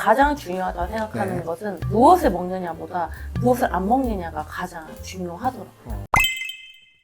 가장 중요하다고 생각하는 네. 것은 무엇을 먹느냐보다 무엇을 안 먹느냐가 가장 중요하더라고요.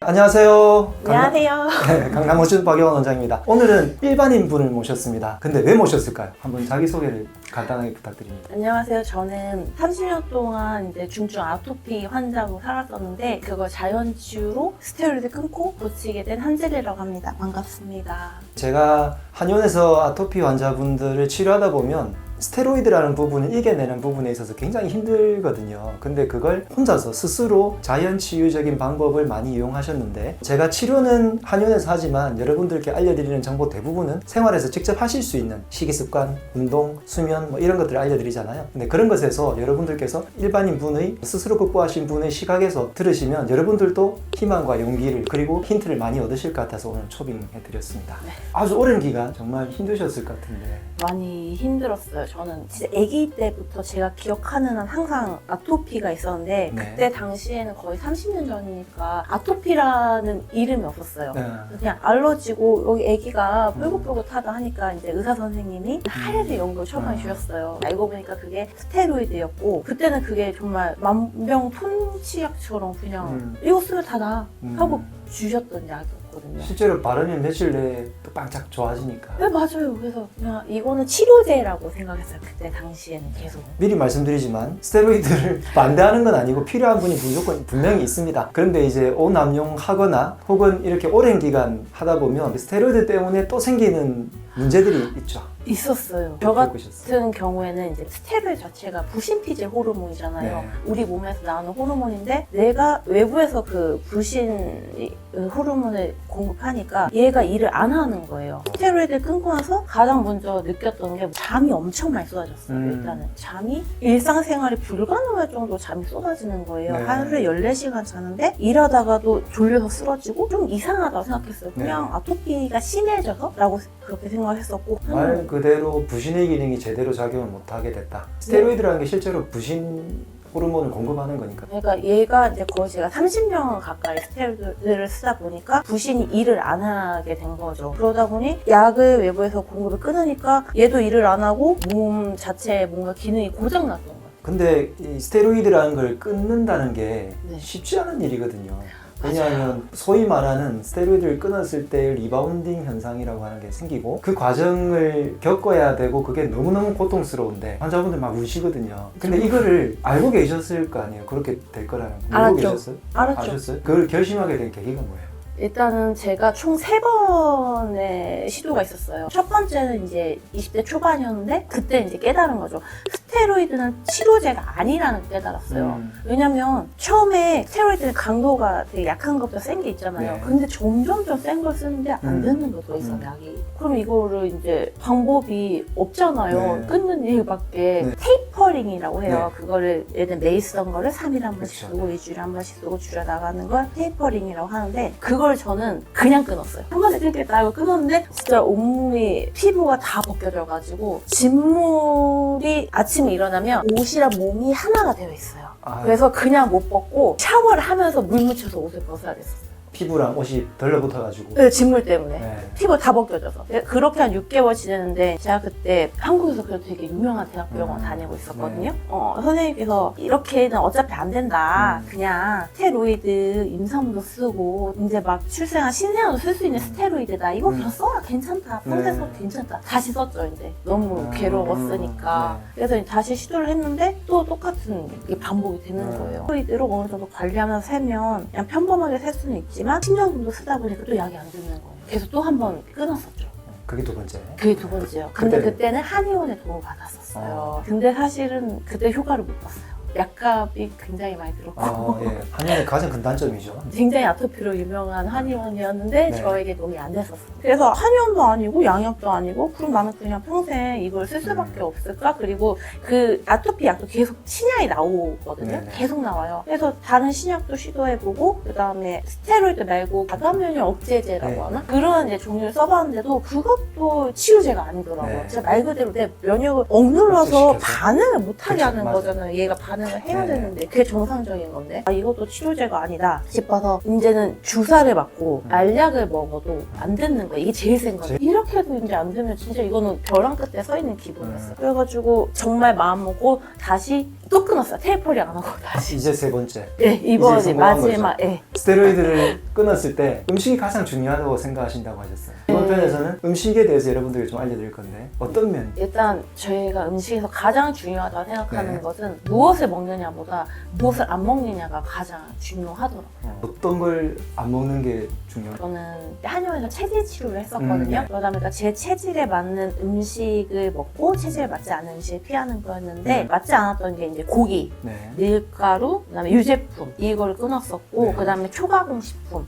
안녕하세요. 안녕하세요. 강남호준 박영원 원장입니다. 오늘은 일반인 분을 모셨습니다. 근데 왜 모셨을까요? 한번 자기소개를 간단하게 부탁드립니다. 안녕하세요. 저는 30년 동안 이제 중증 아토피 환자로 살았었는데 그걸 자연치유로 스테로이드 끊고 고치게 된 한젤리라고 합니다. 반갑습니다. 제가 한의원에서 아토피 환자분들을 치료하다 보면 스테로이드라는 부분을 이겨내는 부분에 있어서 굉장히 힘들거든요. 근데 그걸 혼자서 스스로 자연치유적인 방법을 많이 이용하셨는데, 제가 치료는 한의원에서 하지만 여러분들께 알려드리는 정보 대부분은 생활에서 직접 하실 수 있는 식이습관, 운동, 수면 뭐 이런 것들을 알려드리잖아요. 근데 그런 것에서 여러분들께서 일반인 분의 스스로 극복하신 분의 시각에서 들으시면 여러분들도 희망과 용기를 그리고 힌트를 많이 얻으실 것 같아서 오늘 초빙해드렸습니다. 네. 아주 오랜 기간 정말 힘드셨을 것 같은데. 많이 힘들었어요. 저는 진짜 아기 때부터 제가 기억하는 한 항상 아토피가 있었는데 네. 그때 당시에는 거의 30년 전이니까 아토피라는 이름이 없었어요. 그냥 알러지고 여기 아기가 뿔긋뿔긋하다 하니까 이제 의사 선생님이 하얀색 연고를 처방해 주셨어요. 알고 보니까 그게 스테로이드였고, 그때는 그게 정말 만병통치약처럼 그냥 이거 쓰면 다 나 하고 주셨던 약이었거든요. 실제로 바르면 며칠 내에 또 빵짝 좋아지니까. 네, 맞아요. 그래서 그냥 이거는 치료제라고 생각했어요. 그때 당시에는 계속. 미리 말씀드리지만 스테로이드를 반대하는 건 아니고 필요한 분이 무조건 분명히 있습니다. 그런데 이제 오남용하거나 혹은 이렇게 오랜 기간 하다 보면 스테로이드 때문에 또 생기는 문제들이 있죠. 있었어요. 저 같은 경우에는 이제 스테로이드 자체가 부신피질 호르몬이잖아요. 네. 우리 몸에서 나오는 호르몬인데 내가 외부에서 그 부신 호르몬을 공급하니까 얘가 일을 안 하는 거예요. 스테로이드 끊고 나서 가장 먼저 느꼈던 게 잠이 엄청 많이 쏟아졌어요. 일단은 잠이 일상생활이 불가능할 정도로 잠이 쏟아지는 거예요. 네. 하루에 14시간 자는데 일하다가도 졸려서 쓰러지고 좀 이상하다고 생각했어요. 그냥 네. 아토피가 심해져서? 라고 그렇게 생각했었고, 말 그대로 부신의 기능이 제대로 작용을 못하게 됐다. 스테로이드라는 게 실제로 부신 호르몬을 공급하는 거니까. 그러니까 얘가 이제 거의 제가 30년 가까이 스테로이드를 쓰다 보니까 부신이 일을 안 하게 된 거죠. 그러다 보니 약을 외부에서 공급을 끊으니까 얘도 일을 안 하고 몸 자체에 뭔가 기능이 고장났던 거예요. 근데 이 스테로이드라는 걸 끊는다는 게 네. 쉽지 않은 일이거든요. 왜냐하면 소위 말하는 스테로이드를 끊었을 때 리바운딩 현상이라고 하는 게 생기고 그 과정을 겪어야 되고 그게 너무너무 고통스러운데 환자분들 막 우시거든요. 근데 이거를 알고 계셨을 거 아니에요? 그렇게 될 거라는 거. 알고 알았죠. 계셨어요? 알았죠. 아셨어요? 그걸 결심하게 된 계기가 뭐예요? 일단은 제가 총 3번의 시도가 있었어요. 첫 번째는 이제 20대 초반이었는데 그때 이제 깨달은 거죠. 스테로이드는 치료제가 아니라는 걸 깨달았어요. 왜냐면 처음에 스테로이드는 강도가 되게 약한 것보다 센 게 있잖아요. 네. 근데 점점점 센 걸 쓰는데 안 되는 거 더 있어, 약이. 그럼 이거를 이제 방법이 없잖아요. 네. 끊는 일밖에. 네. 테이퍼링이라고 해요. 네. 그거를 예를 들면 메이 쓰던 거를 3일에 한 번씩 그렇죠. 쓰고 일주일에 한 번씩 쓰고 줄여나가는 걸 테이퍼링이라고 하는데, 그걸 저는 그냥 끊었어요. 한 번에 끊겠다 하고 끊었는데 진짜 온몸이 피부가 다 벗겨져가지고 진물이 아침에 일어나면 옷이랑 몸이 하나가 되어 있어요. 그래서 그냥 못 벗고 샤워를 하면서 물 묻혀서 옷을 벗어야 됐었어요. 피부랑 옷이 덜러붙어가지고. 네, 진물 때문에. 네. 피부가 다 벗겨져서. 그렇게 한 6개월 지냈는데 제가 그때 한국에서 그래도 되게 유명한 대학병원 다니고 있었거든요. 선생님께서 이렇게는 어차피 안 된다. 그냥 스테로이드 임산부도 쓰고 이제 막 출생한 신생아도 쓸 수 있는 스테로이드다. 이거 그냥 써라. 괜찮다. 평생 써도 괜찮다. 다시 썼죠. 이제 너무 괴로웠으니까. 네. 그래서 다시 시도를 했는데 또 똑같은 게 반복이 되는 거예요. 스테로이드로 어느 정도 관리하면서 세면 그냥 평범하게 셀 수는 있지만 10년 정도 쓰다 보니까 또 약이 안 되는 거예요. 그래서 또 한 번 끊었었죠. 그게 두 번째. 그게 두 번째요. 근데 그때는? 그때는 한의원의 도움을 받았었어요. 근데 사실은 그때 효과를 못 봤어요. 약값이 굉장히 많이 들었고 예. 한의원의 가장 큰 단점이죠. 굉장히 아토피로 유명한 한의원이었는데 네. 저에게 도움이 안 됐었어요. 그래서 한의원도 아니고 양약도 아니고 그럼 나는 그냥 평생 이걸 쓸 수밖에 없을까? 그리고 그 아토피 약도 계속 신약이 나오거든요. 네네. 계속 나와요. 그래서 다른 신약도 시도해보고 그 다음에 스테로이드 말고 과감면역 억제제라고 네. 하나? 그런 이제 종류를 써봤는데도 그것도 치료제가 아니더라고요. 네. 진짜 말 그대로 내 면역을 억눌러서 억제시켜서? 반응을 못하게 그쵸, 하는 맞아요. 거잖아요. 얘가 반응을 반응을 해야 네. 되는데 그게 정상적인 건데 이것도 치료제가 아니다 싶어서 이제는 주사를 맞고 알약을 먹어도 안 듣는 거야. 이게 제일 센 거야. 이렇게 해도 이제 안 되면 진짜 이거는 벼랑 끝에 서 있는 기분이었어요. 그래가지고 정말 마음 먹고 다시 또 끊었어요. 테이퍼링 안 하고 다시. 이제 세 번째. 네, 이번이 성공한 마지막. 거죠. 네. 스테로이드를 끊었을 때 음식이 가장 중요하다고 생각하신다고 하셨어요. 이번 편에서는 음식에 대해서 여러분들께 좀 알려드릴 건데 어떤 면? 일단 저희가 음식에서 가장 중요하다고 생각하는 네. 것은 무엇을 먹느냐보다 무엇을 안 먹느냐가 가장 중요하더라고요. 어떤 걸 안 먹는 게 중요해요? 저는 한의원에서 체질 치료를 했었거든요. 네. 그러다 보니까 제 체질에 맞는 음식을 먹고 체질에 맞지 않은 음식을 피하는 거였는데 맞지 않았던 게 이제 고기, 네. 밀가루, 그다음에 유제품 이걸 끊었었고 네. 그다음에 초가공 식품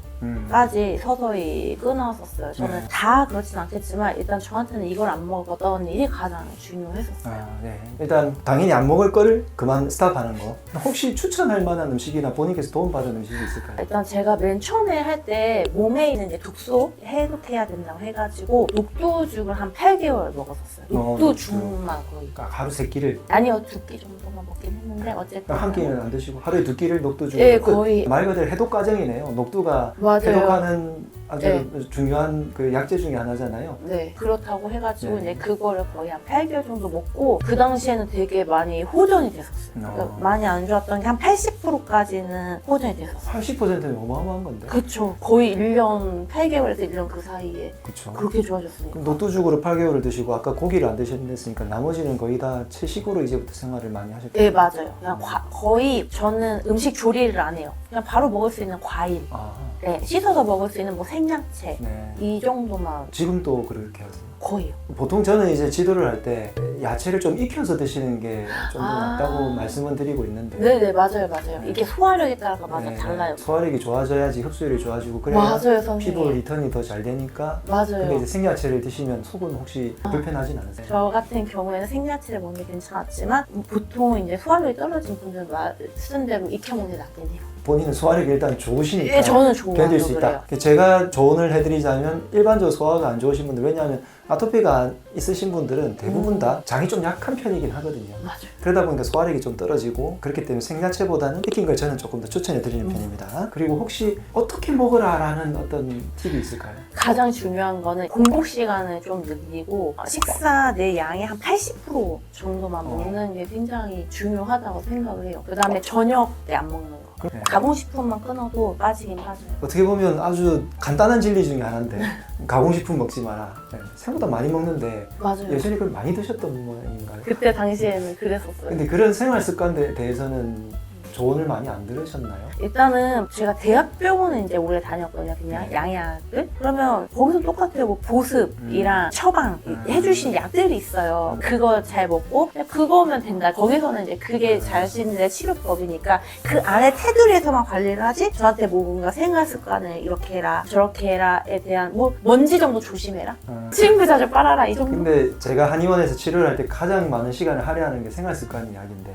까지 서서히 끊었었어요. 저는 네. 다 그렇진 않겠지만 일단 저한테는 이걸 안 먹었던 일이 가장 중요했었어요. 아, 네. 일단 당연히 안 먹을 거를 그만 스탑하는 거. 혹시 추천할 만한 음식이나 본인께서 도움받은 음식이 있을까요? 일단 제가 맨 처음에 할 때 몸에 있는 이제 독소 해독해야 된다고 해가지고 녹두죽을 한 8개월 먹었었어요. 녹두죽만 거의. 그러니까 하루 세 끼를 아니요, 2끼 정도만 먹긴 했는데 어쨌든 한 끼는 안 드시고 하루에 두 끼를 녹두죽. 예, 거의. 말 그대로 해독 과정이네요. 녹두가 맞아요. 해독하는 아주 네. 중요한 그 약재 중에 하나잖아요. 네, 그렇다고 해가지고 네. 이제 그거를 거의 한 8개월 정도 먹고 그 당시에는 되게 많이 호전이 됐었어요. 그러니까 많이 안 좋았던 게 한 80%까지는 호전이 됐었어요. 80%는 어마어마한 건데. 그쵸. 거의 1년, 8개월에서 1년 그 사이에 그렇죠. 그렇게 좋아졌으니까. 그럼 녹두죽으로 8개월을 드시고 아까 고기를 안 드셨으니까 나머지는 거의 다 채식으로 이제부터 생활을 많이 하셨죠? 네, 맞아요. 그냥 거의 저는 음식 조리를 안 해요. 그냥 바로 먹을 수 있는 과일, 아, 네, 씻어서 먹을 수 있는 뭐 생야채 네. 이 정도만 지금 또 그렇게 하세요? 거의요. 보통 저는 이제 지도를 할 때 야채를 좀 익혀서 드시는 게 좀 더 아. 낫다고 말씀은 드리고 있는데 네네, 맞아요. 네. 이게 소화력에 따라서 맞아 네, 달라요. 소화력이 좋아져야지 흡수율이 좋아지고 그래야 맞아요, 선생님. 피부 리턴이 더 잘 되니까. 맞아요. 근데 이제 생야채를 드시면 속은 혹시 불편하진 않으세요? 저 같은 경우에는 생야채를 먹는 게 괜찮았지만 보통 이제 소화력이 떨어진 분들은 쓰는 대로 익혀 먹는 게 낫긴 해요. 본인은 소화력이 일단 좋으시니까 예, 저는 좋아요. 견딜 수 있다. 제가 조언을 해드리자면 일반적으로 소화가 안 좋으신 분들, 왜냐하면 아토피가 있으신 분들은 대부분 다 장이 좀 약한 편이긴 하거든요. 맞아요. 그러다 보니까 소화력이 좀 떨어지고 그렇기 때문에 생야채보다는 익힌 걸 저는 조금 더 추천해 드리는 편입니다. 그리고 혹시 어떻게 먹으라라는 어떤 팁이 있을까요? 가장 중요한 거는 공복 시간을 좀 늘리고 식사 내 양의 한 80% 정도만 먹는 게 굉장히 중요하다고 생각을 해요. 그 다음에 저녁 때 안 먹는 거. 네. 가공식품만 끊어도 빠지긴 빠져요. 어떻게 보면 아주 간단한 진리 중에 하나인데 가공식품 먹지 마라. 네, 생각보다 많이 먹는데 맞아요. 예전에 그걸 많이 드셨던 모양인가요? 그때 당시에는 그랬었어요. 근데 그런 생활 습관에 대해서는 조언을 많이 안 들으셨나요? 일단은 제가 대학병원에 이제 오래 다녔거든요. 그냥 네. 양약을. 그러면 거기서 똑같아요. 뭐 보습이랑 처방 해주신 약들이 있어요. 그거 잘 먹고 그냥 그거면 된다. 거기서는 이제 그게 자신의 치료법이니까 그 안에 테두리에서만 관리를 하지 저한테 뭔가 생활 습관을 이렇게 해라 저렇게 해라에 대한 뭐 먼지 정도 조심해라. 침구 자주 빨아라 이 정도. 근데 제가 한의원에서 치료를 할 때 가장 많은 시간을 할애하는 게 생활 습관 이야기인데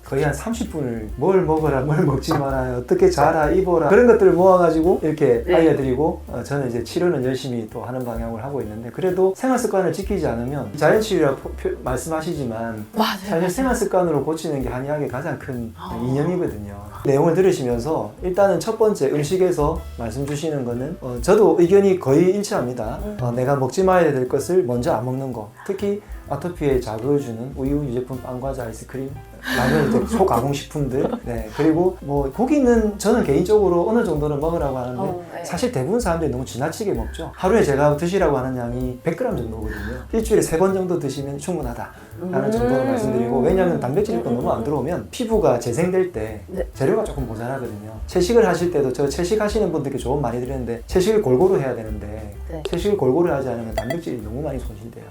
거의 한 30분을 뭘 먹어라, 뭘 먹지 마라, 어떻게 자라, 입어라 그런 것들을 모아가지고 이렇게 네. 알려드리고 저는 이제 치료는 열심히 또 하는 방향을 하고 있는데 그래도 생활 습관을 지키지 않으면 자연치유라고 말씀하시지만 사실 맞아요. 생활 습관으로 고치는 게 한의학의 가장 큰 이념이거든요. 내용을 들으시면서 일단은 첫 번째 음식에서 말씀 주시는 거는 저도 의견이 거의 일치합니다. 내가 먹지 말아야 될 것을 먼저 안 먹는 거. 특히 아토피에 자극을 주는 우유, 유제품, 빵, 과자, 아이스크림, 라면, 이제 초가공식품들. 네, 그리고 뭐 고기는 저는 개인적으로 어느 정도는 먹으라고 하는데 네. 사실 대부분 사람들이 너무 지나치게 먹죠. 하루에 제가 드시라고 하는 양이 100g 정도거든요. 일주일에 3번 정도 드시면 충분하다 라는 정도로 말씀드리고, 왜냐하면 단백질이 또 너무 안 들어오면 피부가 재생될 때 네. 재료가 조금 모자라거든요. 채식을 하실 때도 저 채식하시는 분들께 조언 많이 드리는데 채식을 골고루 해야 되는데 네. 채식을 골고루 하지 않으면 단백질이 너무 많이 손실돼요.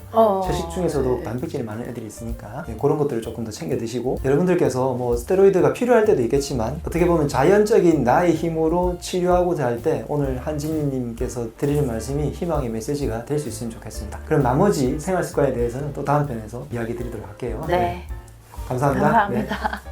채식 중에서도 네. 단백질이 많은 애들이 있으니까 그런 것들을 조금 더 챙겨 드시고, 여러분들께서 뭐 스테로이드가 필요할 때도 있겠지만 어떻게 보면 자연적인 나의 힘으로 치료하고자 할 때 오늘 한진희님께서 드리는 말씀이 희망의 메시지가 될 수 있으면 좋겠습니다. 그럼 나머지 생활 습관에 대해서는 또 다음 편에서 이야기 드리도록 할게요. 네. 감사합니다. 감사합니다. 네.